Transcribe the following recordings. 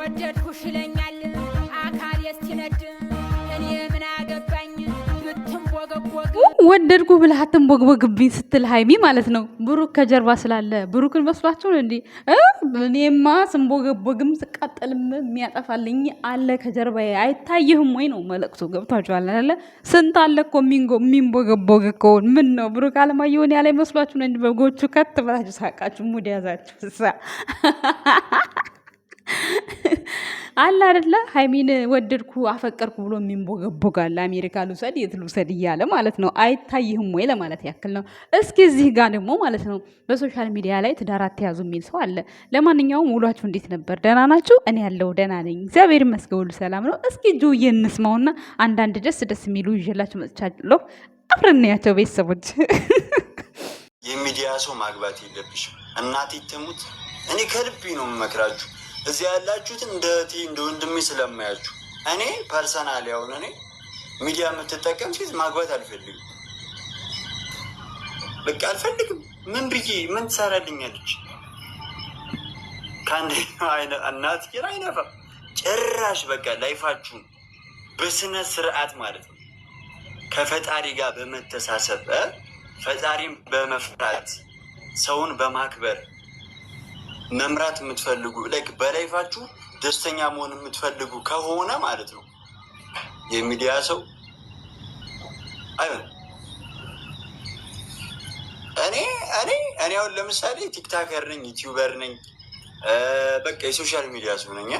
ወደድኩሽ ይለኛል አካል የስቲነድ እኔ ምን አገባኝ ብትንቦገቦግ ወደድኩ ብለህ አትንቦግቦግብኝ ስትል ሃይሚ ማለት ነው። ብሩክ ከጀርባ ስላለ ብሩክን መስሏችሁ ነው እንዴ? እኔማ ስንቦገቦግም ስቃጠልም የሚያጠፋልኝ አለ ከጀርባዬ አይታይህም ወይ ነው መልእክቱ። ገብቷችኋል አይደለ? ስንት አለ እኮ የሚንቦገቦግ እኮ። ምን ነው ብሩክ አለማየሁን ያለ መስሏችሁ ነው እንጂ በጎቹ ከት ብላችሁ ሳቃችሁ ሙድ ያዛችሁ አለ አይደለ? ሃይሚን ወደድኩ አፈቀርኩ ብሎ የሚንቦገቦጋል አሜሪካ ልውሰድ የት ልውሰድ እያለ ማለት ነው። አይታይህም ወይ ለማለት ያክል ነው። እስኪ እዚህ ጋር ደግሞ ማለት ነው በሶሻል ሚዲያ ላይ ትዳር አትያዙ የሚል ሰው አለ። ለማንኛውም ውሏችሁ እንዴት ነበር? ደህና ናችሁ? እኔ ያለው ደህና ነኝ እግዚአብሔር ይመስገን ሁሉ ሰላም ነው። እስኪ ጆዬ እንስማውና አንዳንድ ደስ የሚሉ ይዤላችሁ መጥቻለሁ። አብረን እናያቸው ቤተሰቦች። የሚዲያ ሰው ማግባት የለብሽም እናቴ ትሙት። እኔ ከልቤ ነው የምመክራችሁ እዚህ ያላችሁትን እንደ እህቴ እንደ ወንድሜ ስለማያችሁ። እኔ ፐርሰናል ያውን እኔ ሚዲያ የምትጠቀም ሴት ማግባት አልፈልግም። በቃ አልፈልግም። ምን ብዬ ምን ትሰራልኛለች? ከአንድ እናት ኪራ አይነፋ ጭራሽ። በቃ ላይፋችሁን በስነ ስርዓት ማለት ነው ከፈጣሪ ጋር በመተሳሰብ ፈጣሪም በመፍራት ሰውን በማክበር መምራት የምትፈልጉ በላይፋችሁ ደስተኛ መሆን የምትፈልጉ ከሆነ ማለት ነው የሚዲያ ሰው አይሆንም። እኔ አሁን ለምሳሌ ቲክታከር ነኝ፣ ዩቲዩበር ነኝ፣ በቃ የሶሻል ሚዲያ ሰው ነኝ።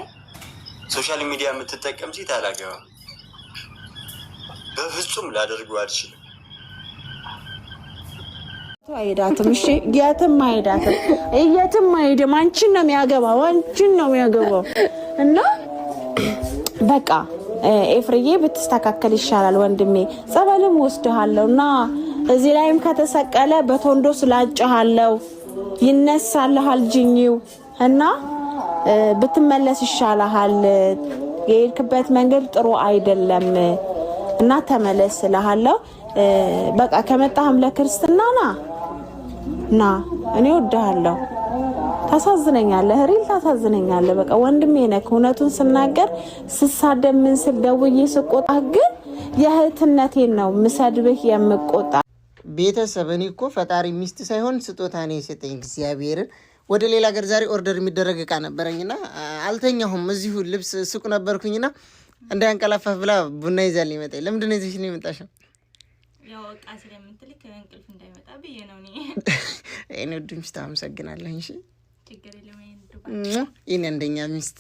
ሶሻል ሚዲያ የምትጠቀም ሴት አላገባም። በፍጹም ላደርገው አልችልም። አይዳትም። እሺ የትም አይዳትም፣ የትም አይሄድም። አንቺን ነው የሚያገባው፣ አንቺን ነው የሚያገባው። እና በቃ ኤፍሬዬ ብትስተካከል ይሻላል ወንድሜ። ጸበልም ወስድሃለሁ እና እዚህ ላይም ከተሰቀለ በቶንዶ ስላጭሃለሁ ይነሳልሃል ጅኒው እና ብትመለስ ይሻልሃል። የሄድክበት መንገድ ጥሩ አይደለም እና ተመለስ እልሃለሁ። በቃ ከመጣህም ለክርስትና ና እኔ ወድሃለሁ። ታሳዝነኛለህ፣ ሪል ታሳዝነኛለህ። በቃ ወንድሜ ነህ። እውነቱን ስናገር ስሳደብ ምን ስል ደውዬ ስቆጣ ግን የእህትነቴን ነው ምሰድብህ የምቆጣ። ቤተሰብ እኔ እኮ ፈጣሪ ሚስት ሳይሆን ስጦታ ነው የሰጠኝ እግዚአብሔርን። ወደ ሌላ ሀገር ዛሬ ኦርደር የሚደረግ እቃ ነበረኝና አልተኛሁም። እዚሁ ልብስ ሱቅ ነበርኩኝና እንዳያንቀላፋፍ ብላ ቡና ይዛልኝ መጣ። ለምንድን ነው ይዘሽ ነው የመጣሽው? ያው እቃ ስለምትልክ እንቅልፍ እንዳይመጣ ብዬ ነው እኔ ወድ ሚስት አመሰግናለሁ። እሺ ችግር የለም። ይሄን እንደኛ ሚስት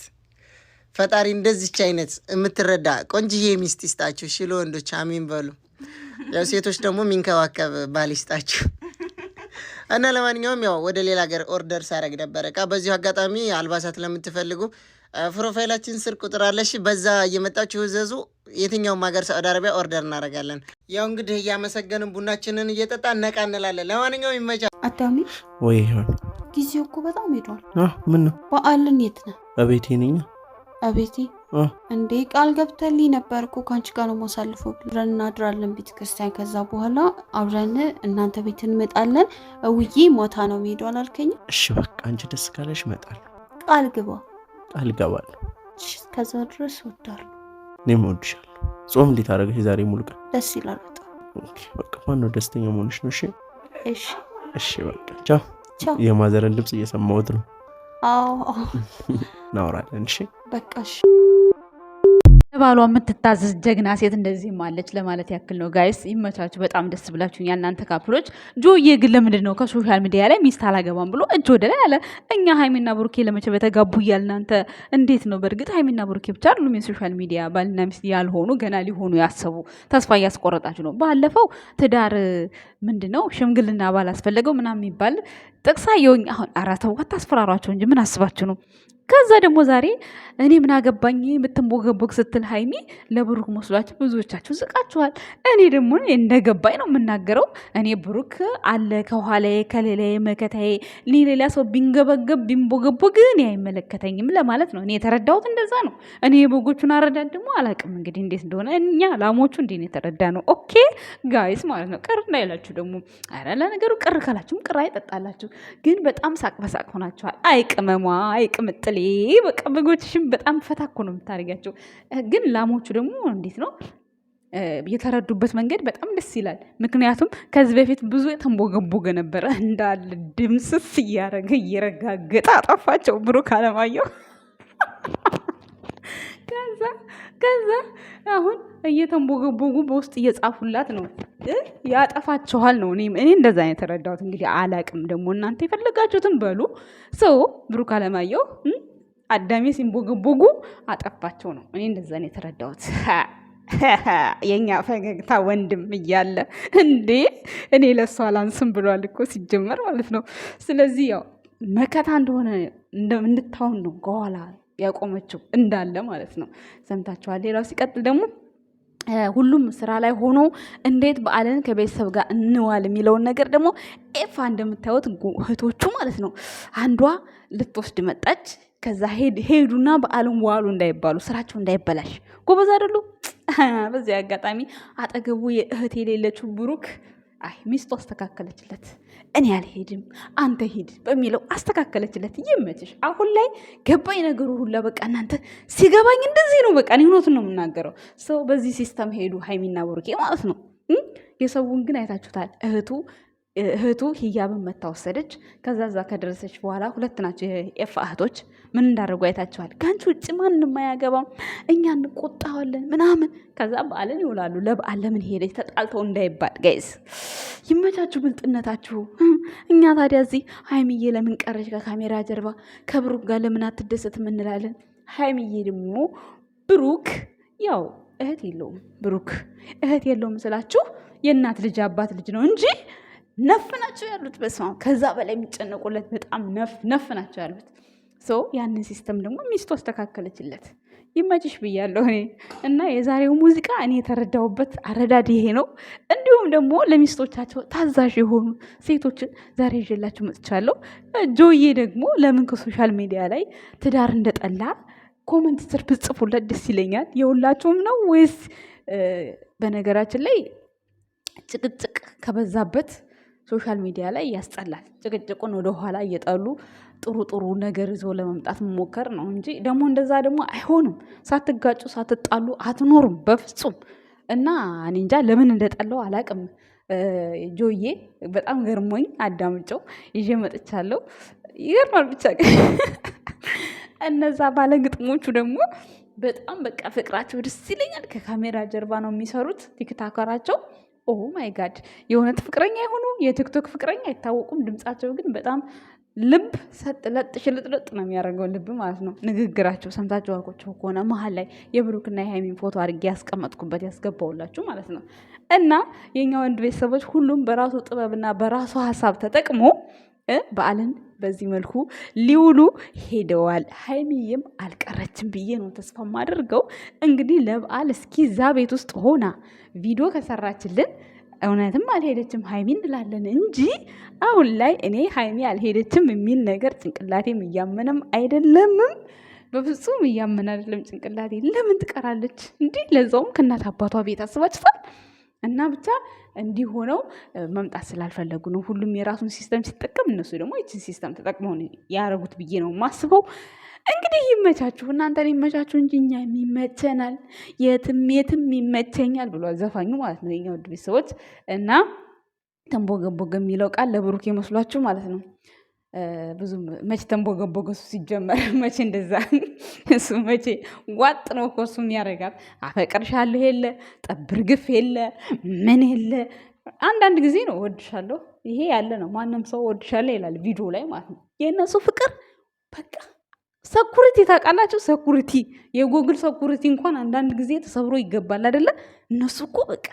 ፈጣሪ እንደዚች አይነት የምትረዳ ቆንጅዬ ሚስት ይስጣችሁ። እሺ ለወንዶች አሜን በሉ። ያው ሴቶች ደግሞ የሚንከባከብ ባል ይስጣችሁ። እና ለማንኛውም ያው ወደ ሌላ ሀገር ኦርደር ሳረግ ነበር እቃ። በዚሁ አጋጣሚ አልባሳት ለምትፈልጉ ፕሮፋይላችን ስር ቁጥር አለሽ፣ በዛ እየመጣችሁ ዘዙ። የትኛውም ሀገር ሳውዲ አረቢያ ኦርደር እናደርጋለን። ያው እንግዲህ እያመሰገንን ቡናችንን እየጠጣን ነቃ እንላለን። ለማንኛውም ይመቻ። አዳሚ ወይ ይሆን ጊዜው እኮ በጣም ሄዷል። ምን ነው በዓልን የት ነህ? አቤቴ ነኝ። አቤቴ እንዴ ቃል ገብተልኝ ነበር እኮ ካንቺ ጋር ነው ማሳልፈው። አብረን እናድራለን ቤተክርስቲያን፣ ከዛ በኋላ አብረን እናንተ ቤት እንመጣለን። እውዬ ሞታ ነው የሚሄደው አላልከኝ? እሺ በቃ አንቺ ደስ ካለሽ እመጣለሁ። ቃል ግባ። ቃል ገባለሁ። ከዛ ድረስ እወዳለሁ። እኔም እወድሻለሁ። ጾም እንዴት አደረገሽ ዛሬ ሙሉ ቀን? ደስ ይላል በጣም። ኦኬ በቃ ማነው ደስተኛ መሆንሽ ነው? እሺ እሺ እሺ በቃ ቻው ቻው። የማዘርን ድምጽ እየሰማሁት ነው። አዎ እናወራለን። እሺ በቃ እሺ። ባሏ የምትታዘዝ ጀግና ሴት እንደዚህም አለች ለማለት ያክል ነው። ጋይስ ይመቻችሁ። በጣም ደስ ብላችሁኛል እናንተ ካፕሎች። ጆዬ ግን ለምንድን ነው ከሶሻል ሚዲያ ላይ ሚስት አላገባም ብሎ እጅ ወደ ላይ አለ? እኛ ሃይሚና ብሩኬ ለመቼ በተጋቡ እያል እናንተ እንዴት ነው? በእርግጥ ሃይሚና ብሩኬ ብቻ አይደሉም የሶሻል ሚዲያ ባልና ሚስት ያልሆኑ ገና ሊሆኑ ያሰቡ። ተስፋ እያስቆረጣችሁ ነው። ባለፈው ትዳር ምንድነው ሽምግልና ባላስፈለገው ምናምን የሚባል ጥቅሳ የውኝ። አሁን አራተው አታስፈራሯቸው እንጂ ምን አስባችሁ ነው? ከዛ ደግሞ ዛሬ እኔ ምን አገባኝ የምትንቦገቦግ ስትል ሃይሚ ለብሩክ መስሏችሁ ብዙዎቻችሁ ዝቃችኋል። እኔ ደግሞ እንደገባኝ ነው የምናገረው። እኔ ብሩክ አለ ከኋላዬ ከሌላዬ መከታዬ፣ ሌላ ሰው ቢንገበገብ ቢንቦገቦግ እኔ አይመለከተኝም ለማለት ነው። እኔ የተረዳሁት እንደዛ ነው። እኔ የበጎቹን አረዳድ ደግሞ አላውቅም እንግዲህ እንዴት እንደሆነ። እኛ ላሞቹ እንዴት ነው የተረዳ ነው። ኦኬ ጋይስ ማለት ነው። ቅር እንዳይላችሁ ደግሞ። ኧረ ለነገሩ ቅር ካላችሁም ቅር አይጠጣላችሁ። ግን በጣም ሳቅ በሳቅ ሆናችኋል። አይቅመሟ አይቅምጥል መቀጠል በቃ በጎችሽም በጣም ፈታ እኮ ነው የምታደርጋቸው። ግን ላሞቹ ደግሞ እንዴት ነው የተረዱበት መንገድ በጣም ደስ ይላል። ምክንያቱም ከዚህ በፊት ብዙ የተንቦገቦገ ነበረ እንዳለ ድምስስ እያረገ እየረጋገጠ አጠፋቸው ብሩክ አለማየሁ። ከዛ አሁን እየተንቦገቦጉ በውስጥ እየጻፉላት ነው ያጠፋችኋል ነው። እኔ እንደዛ ነው የተረዳሁት። እንግዲህ አላቅም ደግሞ እናንተ የፈለጋችሁትን በሉ። ሰው ብሩክ አለማየሁ አዳሜ ሲንቦገቦጉ አጠፋቸው ነው። እኔ እንደዛ ነው የተረዳሁት። የኛ ፈገግታ ወንድም እያለ እንዴ እኔ ለሷ አላንስም ብሏል እኮ ሲጀመር ማለት ነው። ስለዚህ ያው መከታ እንደሆነ እንድታውን ነው ከኋላ ያቆመችው እንዳለ ማለት ነው። ሰምታችኋል። ሌላው ሲቀጥል ደግሞ ሁሉም ስራ ላይ ሆኖ እንዴት በዓልን ከቤተሰብ ጋር እንዋል የሚለውን ነገር ደግሞ ኤፋ እንደምታዩት እህቶቹ ማለት ነው አንዷ ልትወስድ መጣች። ከዛ ሄዱና በዓልን ዋሉ እንዳይባሉ ስራቸው እንዳይበላሽ ጎበዝ አይደሉ? በዚህ አጋጣሚ አጠገቡ የእህት የሌለችው ብሩክ ሚስቱ አስተካከለችለት። እኔ አልሄድም አንተ ሂድ በሚለው አስተካከለችለት። ይመችሽ። አሁን ላይ ገባኝ ነገሩ ሁላ። በቃ እናንተ ሲገባኝ እንደዚህ ነው። በቃ እኔ እውነቱን ነው የምናገረው። ሰው በዚህ ሲስተም ሄዱ ሀይሚና ብሩኬ ማለት ነው። የሰውን ግን አይታችሁታል። እህቱ ሂያብን መታ ወሰደች። ከዛ እዛ ከደረሰች በኋላ ሁለት ናቸው የኤፋ እህቶች ምን እንዳደረጉ አይታችኋል። ከአንቺ ውጭ ማንም አያገባም፣ እኛ እንቆጣዋለን ምናምን። ከዛ በዓልን ይውላሉ። ለበዓል ለምን ሄደች ተጣልተው እንዳይባል ጋይዝ ይመቻችሁ፣ ብልጥነታችሁ። እኛ ታዲያ እዚህ ሀይሚዬ ለምን ቀረች ከካሜራ ጀርባ ከብሩክ ጋር ለምን አትደሰትም እንላለን። ሀይሚዬ ደግሞ ብሩክ ያው እህት የለውም። ብሩክ እህት የለውም ስላችሁ የእናት ልጅ አባት ልጅ ነው እንጂ ነፍ ናቸው ያሉት። በስመ አብ ከዛ በላይ የሚጨነቁለት በጣም ነፍ ናቸው ያሉት። ሰው ያንን ሲስተም ደግሞ ሚስቱ አስተካከለችለት። ይመችሽ ብያለሁ እኔ። እና የዛሬው ሙዚቃ እኔ የተረዳሁበት አረዳድ ይሄ ነው። እንዲሁም ደግሞ ለሚስቶቻቸው ታዛዥ የሆኑ ሴቶችን ዛሬ ይዤላችሁ መጥቻለሁ። ጆዬ ደግሞ ለምን ከሶሻል ሚዲያ ላይ ትዳር እንደጠላ ኮመንት ስር ብጽፉለት ደስ ይለኛል። የሁላችሁም ነው ወይስ? በነገራችን ላይ ጭቅጭቅ ከበዛበት ሶሻል ሚዲያ ላይ ያስጠላል። ጭቅጭቁን ወደኋላ እየጠሉ ጥሩ ጥሩ ነገር ይዞ ለመምጣት መሞከር ነው እንጂ ደግሞ እንደዛ ደግሞ አይሆንም። ሳትጋጩ ሳትጣሉ አትኖሩም በፍጹም። እና እኔ እንጃ ለምን እንደጠላው አላቅም። ጆዬ በጣም ገርሞኝ አዳምጨው ይዤ መጥቻለሁ። ይገርማል ብቻ። እነዛ ባለግጥሞቹ ደግሞ በጣም በቃ ፍቅራቸው ደስ ይለኛል። ከካሜራ ጀርባ ነው የሚሰሩት ቲክታከራቸው። ኦ ማይ ጋድ የእውነት ፍቅረኛ የሆኑ የቲክቶክ ፍቅረኛ አይታወቁም። ድምጻቸው ግን በጣም ልብ ሰጥ ለጥ ሽልጥልጥ ነው የሚያደርገው ልብ ማለት ነው። ንግግራቸው ሰምታችሁ አልቆቸው ከሆነ መሀል ላይ የብሩክና የሃይሚን ፎቶ አድርጌ ያስቀመጥኩበት ያስገባውላችሁ ማለት ነው። እና የኛ ወንድ ቤተሰቦች ሁሉም በራሱ ጥበብና በራሱ ሀሳብ ተጠቅሞ በዓልን በዚህ መልኩ ሊውሉ ሄደዋል። ሀይሚዬም አልቀረችም ብዬ ነው ተስፋ ማደርገው። እንግዲህ ለበዓል እስኪ እዛ ቤት ውስጥ ሆና ቪዲዮ ከሰራችልን እውነትም አልሄደችም ሀይሚ እንላለን እንጂ አሁን ላይ እኔ ሀይሚ አልሄደችም የሚል ነገር ጭንቅላቴም እያመነም አይደለምም። በፍጹም እያመን አይደለም ጭንቅላቴ። ለምን ትቀራለች እንዲህ? ለዛውም ከእናት አባቷ ቤት አስባችታል። እና ብቻ እንዲህ ሆነው መምጣት ስላልፈለጉ ነው። ሁሉም የራሱን ሲስተም ሲጠቀም እነሱ ደግሞ ይችን ሲስተም ተጠቅመው ያደረጉት ብዬ ነው ማስበው። እንግዲህ ይመቻችሁ፣ እናንተን ይመቻችሁ እንጂ እኛ የሚመቸናል፣ የትም ይመቸኛል ብሏል ዘፋኙ ማለት ነው የኛ ውድ ቤተሰቦች። እና ተንቦገቦገ የሚለው ቃል ለብሩክ የመስሏችሁ ማለት ነው። ብዙ መቼ ተንቦገቦገ እሱ ሲጀመር መቼ እንደዛ እሱ መቼ ዋጥ ነው እኮ እሱም ያደርጋል። አፈቅርሻለሁ የለ ጠብር ግፍ የለ ምን የለ። አንዳንድ ጊዜ ነው ወድሻለሁ፣ ይሄ ያለ ነው። ማንም ሰው ወድሻለሁ ይላል ቪዲዮ ላይ ማለት ነው። የእነሱ ፍቅር በቃ ሰኩሪቲ ታውቃላችሁ፣ ሰኩሪቲ የጎግል ሰኩሪቲ እንኳን አንዳንድ ጊዜ ተሰብሮ ይገባል አይደለ? እነሱ እኮ በቃ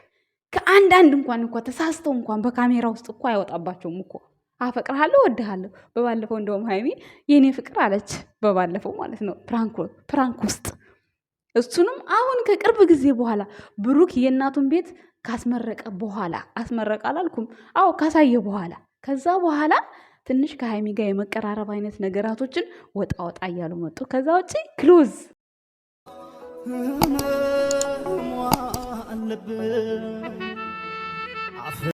ከአንዳንድ እንኳን እኮ ተሳስተው እንኳን በካሜራ ውስጥ እኮ አይወጣባቸውም እኮ አፈቅርሃለሁ ወድሃለሁ። በባለፈው እንደውም ሀይሚ የኔ ፍቅር አለች፣ በባለፈው ማለት ነው ፕራንክ ውስጥ። እሱንም አሁን ከቅርብ ጊዜ በኋላ ብሩክ የእናቱን ቤት ካስመረቀ በኋላ አስመረቀ አላልኩም፣ አዎ ካሳየ በኋላ ከዛ በኋላ ትንሽ ከሀይሚ ጋር የመቀራረብ አይነት ነገራቶችን ወጣ ወጣ እያሉ መጡ። ከዛ ውጭ ክሎዝ አለብን